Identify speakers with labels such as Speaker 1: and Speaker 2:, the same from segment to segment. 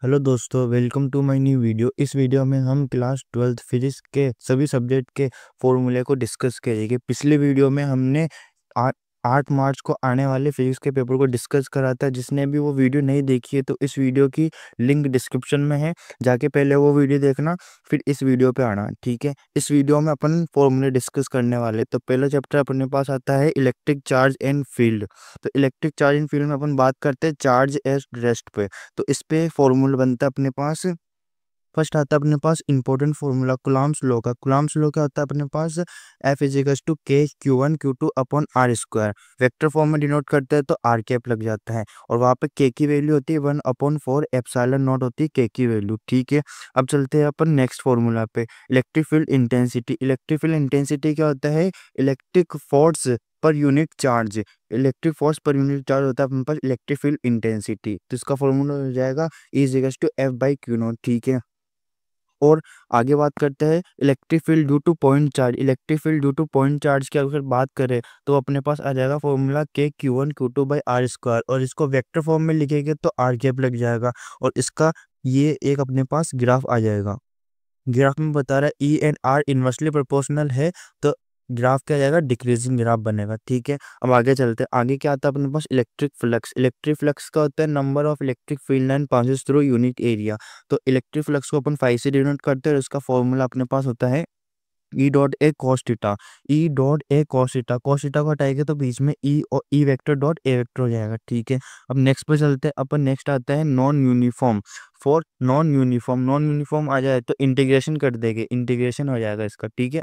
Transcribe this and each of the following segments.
Speaker 1: Hello दोस्तों, welcome to my new video. इस video में हम क्लास 12th फिजिक्स के सभी सब्जेक्ट के फॉर्मूले को डिस्कस करेंगे। पिछले वीडियो में हमने 8 मार्च को आने वाले फिजिक्स के पेपर को डिस्कस करा था। जिसने भी वो वीडियो नहीं देखी है तो इस वीडियो की लिंक डिस्क्रिप्शन में है, जाके पहले वो वीडियो देखना, फिर इस वीडियो पे आना। ठीक है, इस वीडियो में अपन फॉर्मूले डिस्कस करने वाले। तो पहला चैप्टर अपने पास आता है इलेक्ट्रिक चार्ज एंड फील्ड। तो इलेक्ट्रिक चार्ज एंड फील्ड में अपन बात करते हैं चार्ज एट रेस्ट पे। तो इस पे फॉर्मूला बनता है अपने पास। फर्स्ट आता है अपने पास इंपॉर्टेंट फॉर्मूला कुलाम्स लॉ का। कुलाम्स लॉ क्या होता है अपने पास? F इजिकल्स टू के Q1 Q2 upon R square. Vector form में डिनोट करते हैं तो आर कैप लग जाता है, और वहाँ पे के की वैल्यू होती है 1/4 एप्सिलॉन नॉट होती है के की वैल्यू। ठीक है, अब चलते हैं अपन नेक्स्ट फॉर्मूला पे, electric field intensity. Electric field intensity क्या होता है? Electric force per unit charge. Electric force per unit charge होता है अपने पास इलेक्ट्रिक फील्ड इंटेंसिटी। तो इसका फॉर्मूला हो जाएगा E इजिकल्स टू F/Q0। ठीक है, और आगे बात करते हैं electric field due two point charge. Electric field due two point charge की अगर बात करें तो अपने पास आ जाएगा फॉर्मूला के Q1 Q2/r स्क्वायर, और इसको वेक्टर फॉर्म में लिखेंगे तो आर कैप लग जाएगा, और इसका ये एक अपने पास ग्राफ आ जाएगा। ग्राफ में बता रहा है E and R inversely proportional है, तो ग्राफ क्या जाएगा? डिक्रीजिंग ग्राफ बनेगा। ठीक है, अब आगे चलते हैं। आगे क्या आता है अपने पास? Electric flux. इलेक्ट्रिक फ्लक्स का होता है number of electric field line passes through unit area. तो इलेक्ट्रिक फ्लक्स को अपन 5 से डिनोट करते हैं, और इसका फॉर्मूला अपने पास होता है E dot A cos theta. E dot A cos theta, cos theta को हटाएंगे तो बीच में ई और E vector dot A vector हो जाएगा। ठीक है, अब नेक्स्ट पे चलते हैं अपन। नेक्स्ट आता है non uniform. For non uniform, non uniform आ जाए तो इंटीग्रेशन कर देंगे, इंटीग्रेशन हो जाएगा इसका। ठीक है,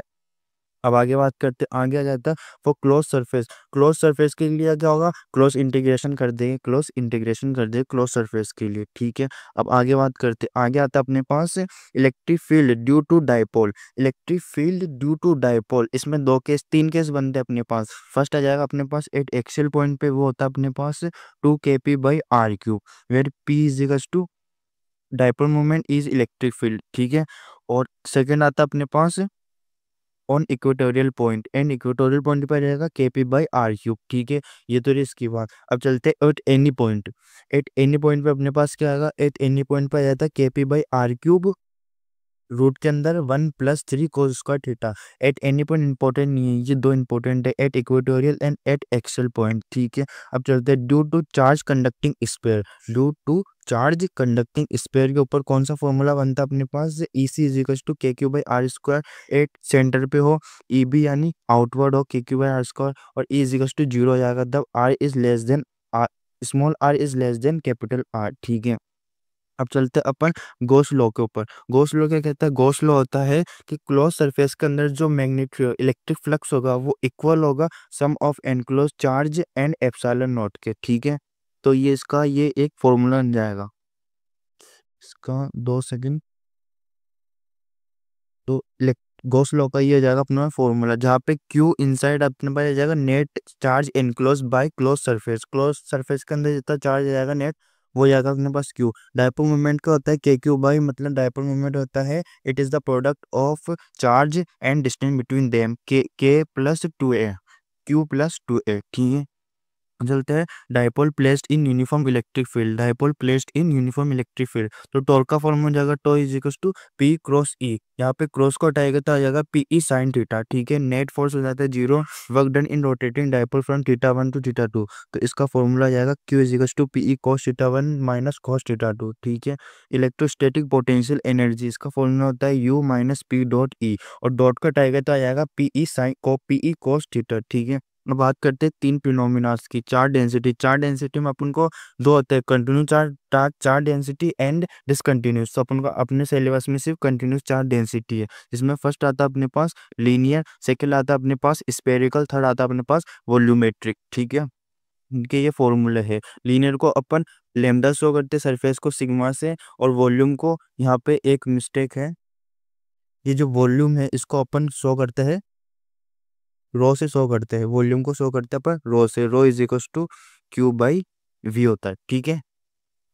Speaker 1: अब आगे बात करते हैं। आगे आ जाता है for close surface. Close surface के लिए क्या होगा? क्लोज इंटीग्रेशन कर देंगे, क्लोज इंटीग्रेशन कर देंगे क्लोज सरफेस के लिए। ठीक है, अब आगे बात करते हैं। आगे आता है अपने पास electric field due to dipole. Electric field due to dipole, इसमें तीन केस बनते हैं अपने पास। फर्स्ट आ जाएगा अपने पास एट एक्सियल पॉइंट पे, वो होता है अपने पास 2kp/r³ where p is equals to dipole moment is electric field. ठीक है, और सेकंड आता है अपने पास on equatorial point, and equatorial point पर रहेगा kp/r³। ठीक है, ये तो इसकी बात। अब चलते हैं eight any point. At any point पे अपने पास क्या आएगा? एट एनी पॉइंट पर आ जाता है kp/r³ रूट के अंदर 1+3 cos square theta. At any point important नहीं है, ये दो इंपॉर्टेंट है, at equatorial and at axial point. ठीक है, अब चलते हैं due to charge conducting sphere. Due to charge conducting sphere के ऊपर कौन सा फॉर्मूला बनता है अपने पास? E C is equal to KQ/r square. At centre पे हो, ई बी यानी आउटवर्ड हो KQ/r स्क्वायर, और ई इज इक्वल टू 0 हो जाएगा तब R is less than R, small R is less than capital R. ठीक है, अब चलते हैं अपन गॉस लॉ के ऊपर। गॉस लॉ क्या कहता है? गॉस लॉ होता है कि क्लोज सरफेस के अंदर जो मैग्नेटिक इलेक्ट्रिक फ्लक्स होगा वो इक्वल होगा sum of enclose charge and epsilon naught के। ठीक है, तो ये एक फॉर्मूला बन जाएगा इसका। 2 सेकंड। तो गॉस लॉ का ये हो जाएगा अपना फॉर्मूला, जहाँ पे क्यू इनसाइड अपने पास आ जाएगा net charge enclose by close surface. Close surface के अंदर जितना चार्ज आ जाएगा नेट, वो जाएगा अपने पास क्यू। डायपोल मोमेंट का होता है KQ/, मतलब डायपोल मोमेंट होता है it is the product of charge and distance between them, K+2a, Q+2a। ठीक है, चलते हैं dipole placed in uniform electric field. Dipole placed in uniform electric field, तो टॉर्क का फॉर्म हो जाएगा tau is equal to P cross E। यहाँ पे क्रॉस को हटाएगा तो आ जाएगा PE साइन थीटा। ठीक है, नेट फोर्स हो जाता है 0, work done in rotating dipole from θ1 to θ2। तो इसका फॉर्मूला आ जाएगा Q is equal to PE cos θ1 minus cos θ2। ठीक है, इलेक्ट्रोस्टैटिक पोटेंशियल एनर्जी, इसका फॉर्मूला होता है U minus P dot E, और डॉट को हटाएगा तो आ जाएगा PE cos θ। ठीक है, अब बात करते हैं तीन फिनोमिनास की। Charge density. चार्ज डेंसिटी में अपन को दो होते हैं, continuous charge density and discontinuous. तो अपन को अपने सिलेबस में सिर्फ कंटिन्यूस चार्ज डेंसिटी है, जिसमें फर्स्ट आता है अपने पास लीनियर, सेकंड आता है अपने पास स्फेरिकल, थर्ड आता है अपने पास वॉल्यूमेट्रिक। ठीक है, इनके ये फॉर्मूले है। लीनियर को अपन लेमडा शो करते हैं सरफेस को सिग्मा से, और वॉल्यूम को यहाँ पे एक मिस्टेक है, ये जो वॉल्यूम है इसको अपन शो करते हैं रो से शो करते हैं, वॉल्यूम को शो करते हैं पर रो से। रो इज इक्वल टू Q/V होता है। ठीक है,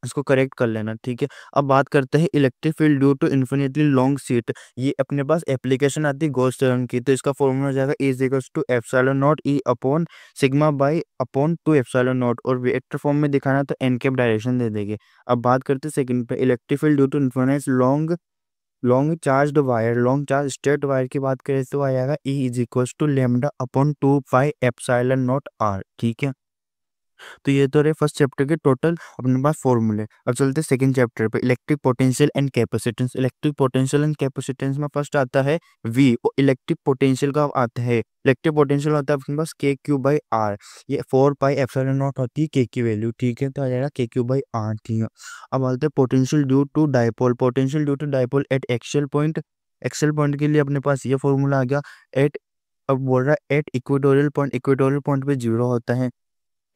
Speaker 1: इसको करेक्ट कर लेना, ठीक है। अब बात करते हैं electric field due to infinitely long sheet. ये अपने पास एप्लीकेशन आती है गॉस थ्योरम की, तो इसका फॉर्मूला हो जाएगा E is equals to epsilon naught E upon sigma by upon 2 epsilon naught, और वेक्टर फॉर्म में दिखाना तो एन कैप डायरेक्शन दे देंगे। अब बात करते हैं सेकंड पे, electric field due to infinite long charged wire, long charge straight wire की बात करें तो आ जाएगा E is equals to lambda upon 2 pi epsilon naught R, ठीक है। तो ये तो रहे फर्स्ट चैप्टर के टोटल अपने पास फॉर्मूले। अब चलते हैं सेकंड चैप्टर पे, electric potential and capacitance. Electric potential and capacitance में फर्स्ट आता है V, और इलेक्ट्रिक पोटेंशियल का आता है, इलेक्ट्रिक पोटेंशियल होता है अपने पास के क्यू बाई आर, ये 4 पाई एप्सिलॉन नॉट होती है के की वैल्यू, ठीक है। तो आ जाएगा के क्यू बाई आर, ठीक है। अब आते हैं potential due to dipole. Potential due to dipole at axial point, axial point के लिए अपने पास ये फॉर्मूला आ गया एट, अब बोल रहा है at equatorial point, equatorial point पे जीरो होता है।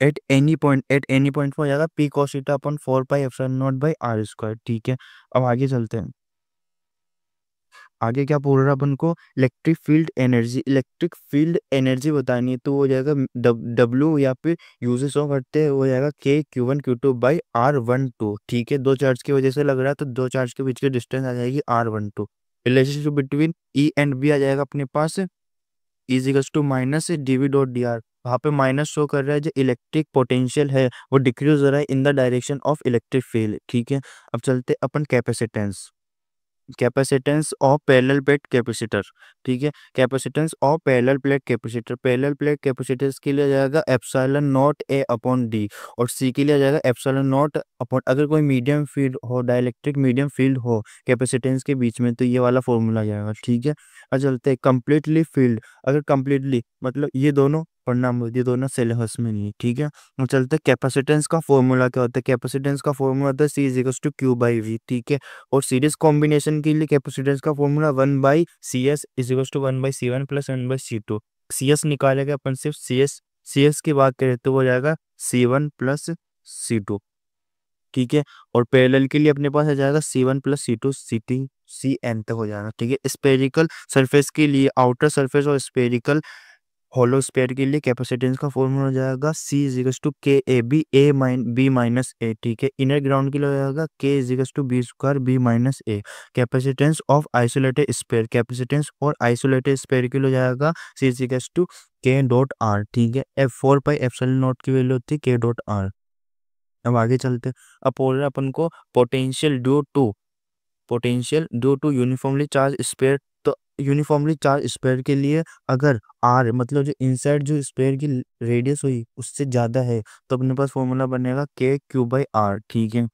Speaker 1: At any point, at any point पर हो जाएगा P cos theta upon 4 pi epsilon naught by R square, ठीक है। अब आगे चलते हैं, आगे क्या बोल रहा है अपन को, electric field energy, electric field energy बतानी है तो हो जाएगा डब्ल्यू या फिर यूजेस ऑफ करते हो जाएगा के Q1 Q2 बाई R12, ठीक है। दो चार्ज की वजह से लग रहा है तो दो चार्ज के बीच की डिस्टेंस आ जाएगी R12। Relationship between E and B आ जाएगा अपने पास is equals to minus DV dot D R, वहाँ पे माइनस शो कर रहा है, जो इलेक्ट्रिक पोटेंशियल है वो डिक्रीज हो रहा है in the direction of electric field, ठीक है। अब चलते अपन capacitance, capacitance of parallel plate capacitor, ठीक है। Capacitance of parallel plate capacitor, parallel plate capacitors के लिए आ जाएगा epsilon naught A upon D, और सी के लिए आ जाएगा एप्सिलॉन नॉट अपॉन, अगर कोई मीडियम फील्ड हो, डाइलेक्ट्रिक मीडियम फील्ड हो कैपेसिटेंस के बीच में, तो ये वाला फॉर्मूला आ जाएगा, ठीक है। अब चलते हैं कंप्लीटली फील्ड, अगर कंप्लीटली मतलब ये दोनों पढ़ना, ये दोनों सिलेबस में नहीं है, ठीक है। अब चलते हैं कैपेसिटेंस का फॉर्मूला क्या होता है, कैपेसिटेंस का फॉर्मूला होता है C is equals to Q by V, ठीक है। और सीरीज कॉम्बिनेशन के लिए कैपेसिटेंस का formula 1 by C S is equals to 1 by C one plus 1 by C two. C S निकालेगा अपन सिर्फ सी एस की बात करें तो वो जाएगा C one plus C to, ठीक है। और पैरेलल के लिए अपने पास आ जाएगा C one plus C two C T C N तक हो जाएगा, ठीक है। स्पेरिकल सरफेस के लिए आउटर सरफेस और स्पेरिकल होलो स्फीयर के लिए कैपेसिटेंस का फॉर्मूला हो जाएगा C is equals to K A B A B minus A, ठीक है। इनर ग्राउंड के लिए हो जाएगा K is equals to B square B minus A. Capacitance of isolated sphere, capacitance और आइसोलेटेड स्फीयर के लिए हो जाएगा C is equals to K dot R, ठीक है। एफ 4 पाई एप्सिलॉन नॉट की वैल्यू होती है के डॉट आर। अब आगे चलते हैं, अब बोल रहे हैं अपन को potential due to, potential due to uniformly charge sphere. तो यूनिफॉर्मली चार्ज स्फीयर के लिए अगर आर मतलब जो इनसाइड जो स्फीयर की रेडियस हुई उससे ज़्यादा है तो अपने पास फॉर्मूला बनेगा के क्यू बाई आर, ठीक है,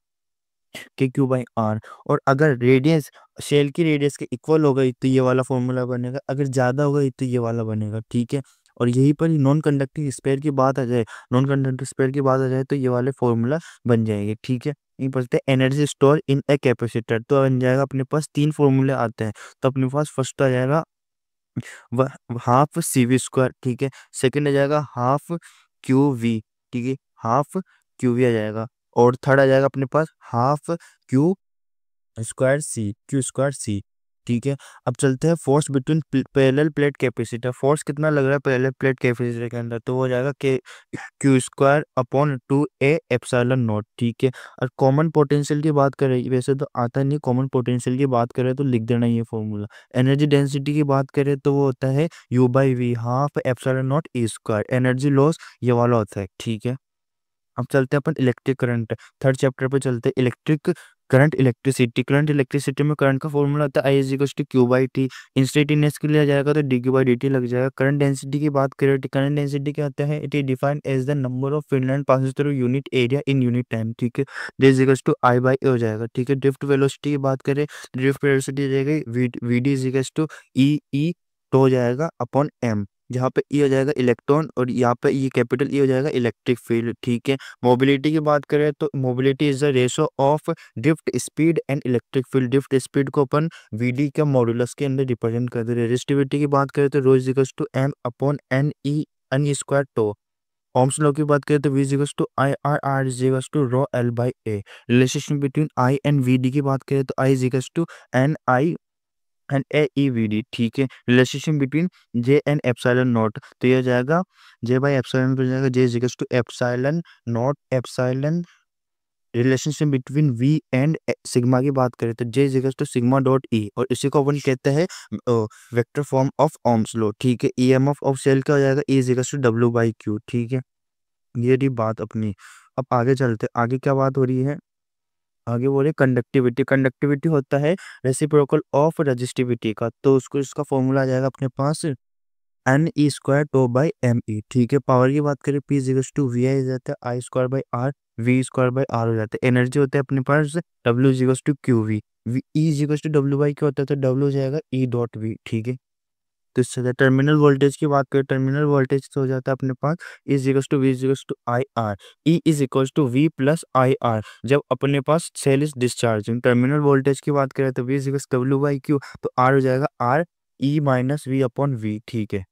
Speaker 1: के क्यू बाई आर। और अगर रेडियस शेल की रेडियस के इक्वल हो गई तो ये वाला फॉर्मूला बनेगा, अगर ज़्यादा हो गई तो ये वाला बनेगा, ठीक है। और यहीं पर नॉन कंडक्टिंग स्फीयर की बात आ जाए, नॉन कंडक्टिंग स्फीयर की बात आ जाए तो ये वाले फॉर्मूला बन जाएंगे, ठीक है। ये पढ़ते हैं energy store in a capacitor, तो बन जाएगा अपने पास तीन फॉर्मूले आते हैं। तो अपने पास फर्स्ट आ जाएगा हाफ सी वी स्क्वायर, ठीक है। सेकंड आ जाएगा हाफ क्यू वी, ठीक है, हाफ क्यू वी आ जाएगा। और थर्ड आ जाएगा अपने पास हाफ क्यू क्यू स्क्वायर सी, ठीक है। अब चलते हैं force between parallel plate capacitor, force कितना लग रहा है पैरेलल प्लेट कैपेसिटर के अंदर, तो वो हो जाएगा के Q square upon 2a epsilon not, ठीक है। और कॉमन पोटेंशियल की बात करें, वैसे तो आता नहीं, कॉमन पोटेंशियल की बात करें तो लिख देना ये फॉर्मूला। एनर्जी डेंसिटी की बात करें तो वो होता है U by V half epsilon naught E square. Energy loss ये वाला होता है, ठीक है। अब चलते हैं अपन इलेक्ट्रिक करंट, थर्ड चैप्टर पे चलते हैं, electric current electricity. Current electricity में करंट का फॉर्मूला होता है I is equal to Q by T. Instantaneous के लिए आ जाएगा तो D Q by D T लग जाएगा। करंट डेंसिटी की बात करें तो करंट डेंसिटी क्या होता है, it is defined as the number of Finland passes through unit area in unit time, ठीक है। D is equal to I by A हो जाएगा, ठीक है। ड्रिफ्ट वेलोसिटी की बात करें, ड्रिफ्ट वेलोसिटी आ जाएगी V D is equal to E तो हो जाएगा अपॉन एम, जहाँ पे ई हो जाएगा इलेक्ट्रॉन और यहाँ पे ये कैपिटल ई हो जाएगा इलेक्ट्रिक फील्ड, ठीक है। मोबिलिटी की बात करें तो mobility is the ratio of drift speed and electric field. Drift speed को अपन वीडी का मॉडुलस के अंदर रिप्रेजेंट करते हैं। रेजिस्टिविटी की बात करें तो rho is equals to M upon N square tau. Ohm's law की बात करें तो V is equals to I R R is equals to rho L by A. Relationship between I and V D की बात करें तो I is equals to N I and A E V D, ठीक है। Relationship between J and epsilon naught, तो ये हो जाएगा जे बाई एप्सिलॉन हो जाएगा J is equals to epsilon relationship between V and sigma की बात करें तो J is equal to sigma dot E, और इसी को अपन कहते हैं vector form of Ohm's law. ठीक है, ईएमएफ ऑफ सेल क्या हो जाएगा, E is equal to W by Q. ठीक है, ये रही बात अपनी। अब आगे चलते, आगे क्या बात हो रही है, आगे बोले कंडक्टिविटी। कंडक्टिविटी होता है रेसिप्रोकल ऑफ रजिस्टिविटी का, तो उसको इसका फॉर्मूला आ जाएगा अपने पास N E square tau by M E. ठीक है, पावर की बात करें P is equals to V I हो जाता है I square by R, V square by R हो जाता है। एनर्जी होता है अपने पास W is equals to Q V, E is equals to W by क्या होता है, तो डब्ल्यू हो जाएगा ई डॉट वी। ठीक है, तो इससे टर्मिनल वोल्टेज की बात करें, टर्मिनल वोल्टेज तो हो जाता है अपने पास is equals to V is equals to I R, E is equals to V plus I R. जब अपने पास cell is discharging, terminal voltage की बात करें तो V is equals W by Q, तो आर हो जाएगा R E minus V upon V. ठीक है,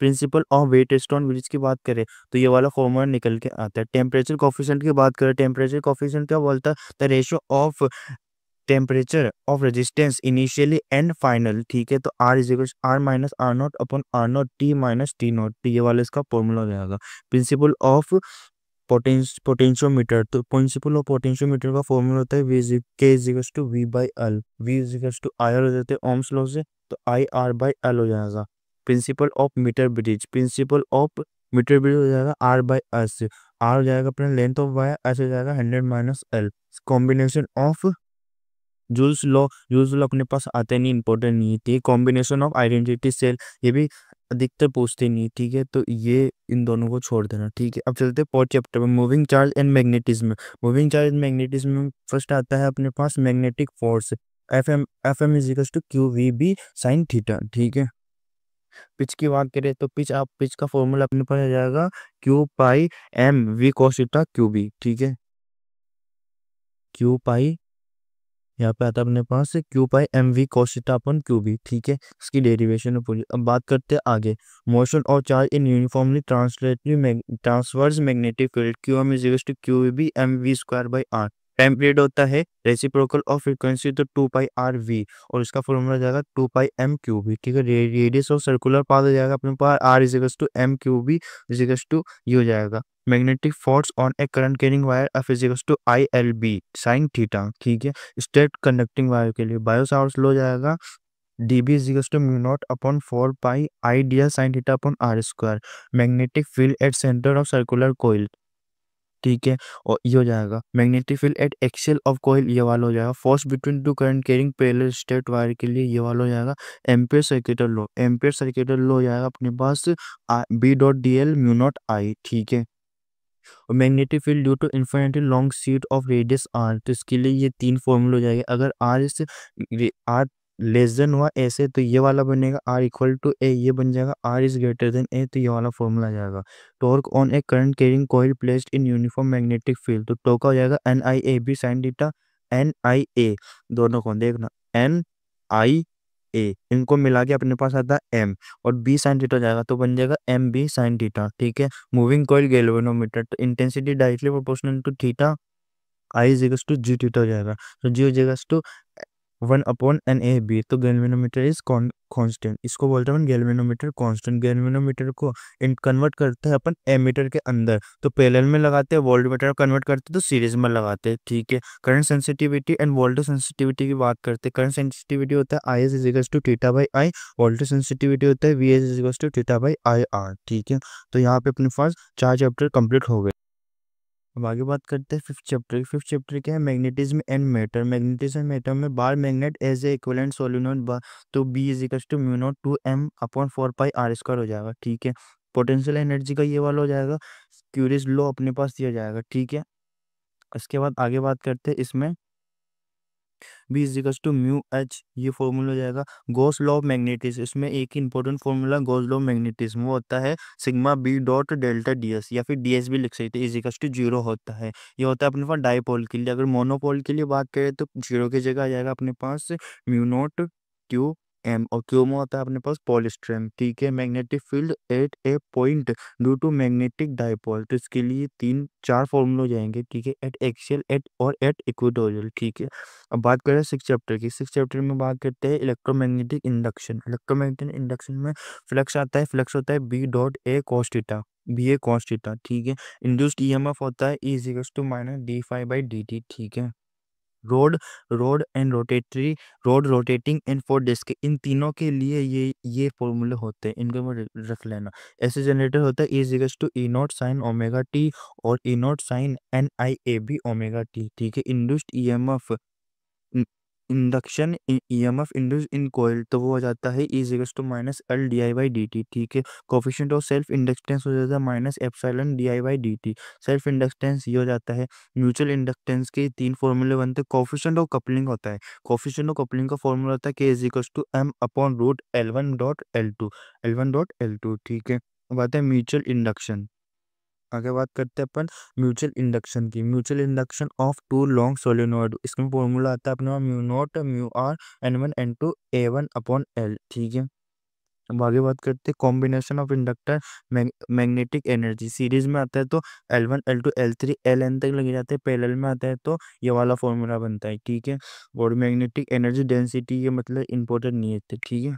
Speaker 1: principle of Wheatstone bridge की बात करें तो ये वाला फॉर्मूला निकल के आता है। टेम्परेचर कोफिशिएंट की बात करें, टेम्परेचर कोफिशिएंट क्या बोलता है, the ratio of temperature of resistance initially and final. ठीक है, तो R is equal R minus R naught upon R naught T minus T naught, ये वाला इसका फॉर्मूला हो जाएगा। प्रिंसिपल ऑफ पोटेंशियोमीटर, तो प्रिंसिपल ऑफ पोटेंशियोमीटर का फॉर्मूला होता है V is K is equal to V by L, V is equal to I R हो जाते हैं ओम्स लॉ से, तो आई आर बाई एल हो जाएगा। Principle of metre bridge, principle of metre bridge हो जाएगा आर बाई एस, आर हो जाएगा अपना लेंथ ऑफ वायर, एस हो जाएगा 100 minus L. Combination of joules law अपने पास आते नहीं, इंपॉर्टेंट नहीं थी। कॉम्बिनेशन ऑफ आइडेंटिटी सेल, ये भी अधिकतर पूछते नहीं। ठीक है, तो ये इन दोनों को छोड़ देना। ठीक है, अब चलते हैं फोर्थ चैप्टर में, moving charge and magnetism. Moving charge and magnetism में फर्स्ट आता है अपने पास magnetic force, F M is equal to Q V B sine theta. ठीक है, पिच की बात करें तो पिच का फॉर्मूला अपने पास आ जाएगा Q pi M V cos theta Q B. ठीक है, क्यू पाई यहाँ पे आता है अपने पास Q pi M V cos theta अपन क्यू बी। ठीक है, इसकी डेरिवेशन है पूरी। अब बात करते हैं आगे, मोशन और charge in uniformly translatory transverse magnetic field, Q M is equal to Q B M V square by R. Time period होता है रेसिप्रोकल ऑफ फ्रीक्वेंसी, तो 2 पाई आर वी, और इसका फॉर्मूला जाएगा 2 पाई एम क्यू बी। ठीक है, radius of circular path हो जाएगा अपने पास R is equal to M Q B is equal to U हो जाएगा। Magnetic force on a current carrying wire F is equal to I L B sine theta. ठीक है, straight conducting wire के लिए बायो सावर्स लो जाएगा D B is equal to mu naught upon 4 pi I D L sine theta upon R square. Magnetic field at centre of circular coil. ठीक है, और ये हो जाएगा magnetic field at axial of coil, ये वाला हो जाएगा। Force between two current carrying parallel straight wire के लिए ये वाला हो जाएगा ampere circuital law. Ampere circuital law हो जाएगा अपने पास B dot D L mu naught I. ठीक है, और magnetic field due to infinity long sheet of radius R, तो इसके लिए ये 3 फॉर्मूले हो जाएंगे। अगर आर इस आर लेस देन हुआ ऐसे, तो ये वाला बनेगा आर इक्वल टू ए, ये बन जाएगा R is greater than A, तो ये वाला फॉर्मूला आ जाएगा। Torque on a current carrying coil placed in uniform magnetic field, तो टॉर्क हो जाएगा N I A B sine theta, N I A दोनों को देखना एन आई ए, इनको मिला के अपने पास आता है एम, और बी साइन थीटा जाएगा तो बन जाएगा एम बी साइन थीटा। ठीक है, मूविंग कॉइल गैल्वेनोमीटर, तो intensity directly proportional to theta, I is equal to G theta हो जाएगा, तो जी हो जाएगा to 1 upon N A B, तो गैल्वेनोमीटर इज कांस्टेंट, इसको बोलते हैं अपन गैल्वेनोमीटर कांस्टेंट। गैल्वेनोमीटर को कन्वर्ट करते हैं अपन एमीटर के अंदर, तो पैरेलल में लगाते हैं, वोल्टमीटर कन्वर्ट करते हैं तो सीरीज में लगाते हैं। ठीक है, current sensitivity and voltage sensitivity की बात करते हैं। करंट सेंसिटिविटी होता है I S is equal to theta by I, voltage sensitivity होता है V S is equal to theta by I R. ठीक है, तो यहाँ पे अपने पास 4 चैप्टर कंप्लीट हो गए। अब आगे बात करते हैं फिफ्थ चैप्टर। फिफ्थ चैप्टर क्या है, magnetism and matter. Magnetism and matter में bar magnet as a equivalent solenoid, तो B is equal to mu naught 2 M upon 4 pi R square हो जाएगा। ठीक है, पोटेंशियल एनर्जी का ये वाला हो जाएगा, क्यूरीज लॉ अपने पास दिया जाएगा। ठीक है, इसके बाद आगे बात करते हैं इसमें B is equal to mu H, ये फॉर्मूला हो जाएगा गॉस लॉ ऑफ मैग्नेटिज्म। इसमें एक ही important formula Gauss law of magnetism, वो होता है sigma B dot delta D S, या फिर डी एस भी लिख सकते हैं, इज इक्वल टू 0 होता है। ये होता है अपने पास डाईपोल के लिए। अगर मोनोपोल के लिए बात करें तो 0 की जगह आ जाएगा अपने पास म्यू नॉट क्यू एम, और क्यू में होता है अपने पास पॉलिस्ट्रेम, ठीक है। Magnetic field at a point due to magnetic dipole, तो इसके लिए 3-4 फॉर्मूले हो जाएंगे, ठीक है। एट एक्सियल, एट और एट इक्वेटोरियल, ठीक है। अब बात करें 6 चैप्टर की। 6 चैप्टर में बात करते हैं इलेक्ट्रोमैग्नेटिक इंडक्शन। इलेक्ट्रोमैग्नेटिक इंडक्शन में फ्लक्स आता है, फ्लक्स होता है B dot A cos theta, B A cos theta, ठीक है। इंड्यूस्ड ईएमएफ होता है E equals to minus D phi by D T, ठीक है। Rod rod and rotatory rod rotating and four disc, इन तीनों के लिए ये फॉर्मूले होते हैं, इनको मैं रख लेना। ऐसे जनरेटर होता है is equals to E naught sine omega T और E naught sine N I A B omega T, ठीक है। Induced EMF induction EMF induce in coil, तो वो हो जाता है is equals to minus L D I by D T, ठीक है। कोफिशिएंट ऑफ सेल्फ इंडक्टेंस हो जाता है minus epsilon D I by D T. Self inductance ये हो जाता है। म्यूचुअल इंडक्टेंस के 3 फॉर्मूले बनते हैं। कोफिशिएंट ऑफ कपलिंग होता है, कोफिशिएंट ऑफ कपलिंग का फॉर्मूला होता है K is equals to M upon root L one dot L two, L one dot L two, ठीक है। अब आता है म्यूचुअल इंडक्शन। आगे बात करते हैं अपन म्यूचुअल इंडक्शन की। Mutual induction of two long solenoid, इसमें फॉर्मूला आता है अपना mu naught mu R N one N two A one upon L, ठीक है। अब आगे बात करते हैं combination of inductor magnetic energy. Series में आता है तो L one L two L three L N तक लगे जाते हैं, पैरेलल में आता है तो ये वाला फॉर्मूला बनता है, ठीक है। और मैग्नेटिक एनर्जी डेंसिटी ये मतलब इंपॉर्टेंट नहीं है, ठीक है।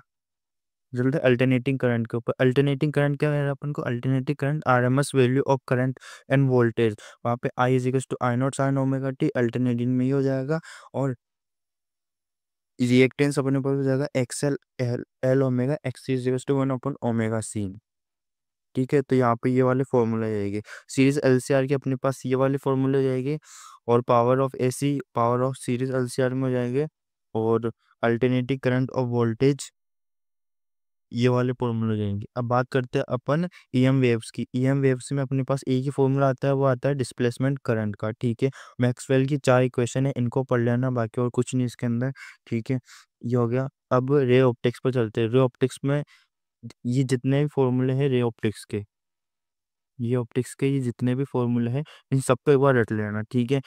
Speaker 1: जल्द अल्टरनेटिंग करंट के ऊपर। अल्टरनेटिंग करंट क्या है अपन को, alternating current RMS value of current and voltage, वहाँ पे I is equals to I naught sine omega T, alternating में ही हो जाएगा। और रिएक्टेंस अपने पास हो जाएगा X L L L omega X is equals to one upon omega C, ठीक है। तो यहाँ पे ये वाले फॉर्मूले जाएंगे। सीरीज एलसीआर के अपने पास ये वाले फॉर्मूले हो जाएंगे, और power of AC power of series LCR में हो जाएंगे, और अल्टरनेटिंग करंट ऑफ वोल्टेज ये वाले फॉर्मूले हो जाएंगे। अब बात करते हैं अपन ईएम वेव्स की। ईएम वेव्स में अपने पास एक ही फॉर्मूला आता है, वो आता है डिस्प्लेसमेंट करंट का, ठीक है। मैक्सवेल की 4 इक्वेशन है, इनको पढ़ लेना, बाकी और कुछ नहीं इसके अंदर, ठीक है। ये हो गया। अब रे ऑप्टिक्स पर चलते हैं। रे ऑप्टिक्स में ये जितने भी फॉर्मूले हैं रे ऑप्टिक्स के, ये ऑप्टिक्स के ये जितने भी फॉर्मूले हैं इन सबको एक बार रट लेना, ठीक है।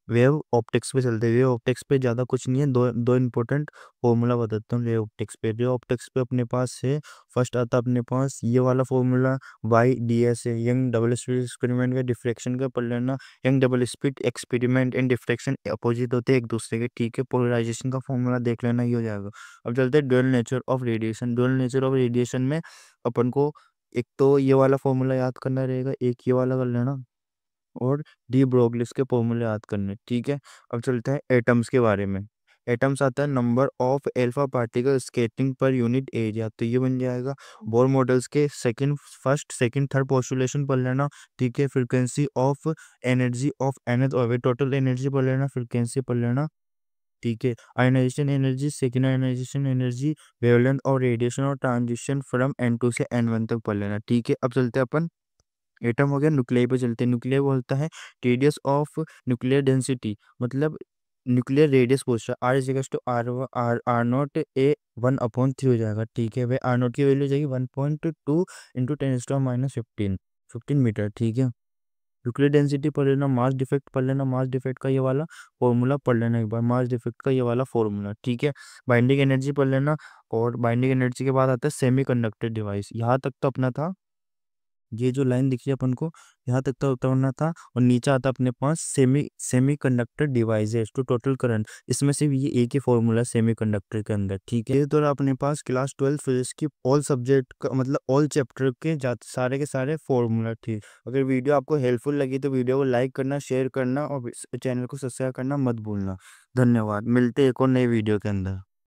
Speaker 1: वेव ऑप्टिक्स पे चलते हैं। वेव ऑप्टिक्स पे ज़्यादा कुछ नहीं है, दो दो इंपॉर्टेंट फॉर्मूला बताता हूँ वेव ऑप्टिक्स पे। वेव ऑप्टिक्स पे अपने पास है, फर्स्ट आता है अपने पास ये वाला फॉर्मूला वाई डी एस है, यंग डबल स्लिट एक्सपेरिमेंट का डिफ्रैक्शन का पढ़ लेना। Young double slit experiment and diffraction opposite होते हैं एक दूसरे के, ठीक है। पोलराइजेशन का फॉर्मूला देख लेना, ये हो जाएगा। अब चलते हैं dual nature of radiation. Dual nature of radiation में अपन को एक तो ये वाला फॉर्मूला याद करना रहेगा, एक ये वाला कर लेना, और डी ब्रोगलिस के फॉर्मूले याद करने, ठीक है। अब चलते हैं एटम्स के बारे में। एटम्स आता है number of alpha particle scattering पर यूनिट एरिया, तो ये बन जाएगा। बोर मॉडल्स के फर्स्ट सेकंड थर्ड पोस्टुलेशन पढ़ लेना, ठीक है। Frequency of energy of nth orbit, total energy पढ़ लेना, फ्रीक्वेंसी पढ़ लेना, ठीक है। Ionization energy, second ionization energy, wavelength और रेडिएशन और ट्रांजिशन फ्रॉम N2 से N1 तक पढ़ लेना, ठीक है। अब चलते हैं अपन एटम हो गया, न्यूक्लियाई पे चलते हैं। न्यूक्लियाई बोलता है रेडियस ऑफ न्यूक्लियर डेंसिटी, मतलब न्यूक्लियर रेडियस पूछ रहा है। R is equal to R R R naught A 1/3 हो जाएगा, ठीक है। वे आर नॉट की वैल्यू जाएगी 1.2 इंटू 10⁻⁻15 15 मीटर, ठीक है। न्यूक्लियर डेंसिटी पढ़ लेना, मास डिफेक्ट पढ़ लेना, मास डिफेक्ट का ये वाला फॉर्मूला पढ़ लेना एक बार, मास डिफेक्ट का ये वाला फॉर्मूला, ठीक है। बाइंडिंग एनर्जी पढ़ लेना, और बाइंडिंग एनर्जी के बाद आता है सेमी कंडक्टर डिवाइस। यहाँ तक तो अपना था, ये जो लाइन दिखी अपन को यहाँ तक तो उतरना था, और नीचे आता अपने पास semiconductor devices to total current. इसमें सिर्फ ये एक ही फॉर्मूला सेमी कंडक्टर के अंदर, ठीक है। ये तो अपने पास क्लास 12 फिजिक्स की ऑल सब्जेक्ट का मतलब ऑल चैप्टर के सारे के सारे फॉर्मूला थे। अगर वीडियो आपको हेल्पफुल लगी तो वीडियो को लाइक करना, शेयर करना, और चैनल को सब्सक्राइब करना मत भूलना। धन्यवाद। मिलते हैं एक और नई वीडियो के अंदर।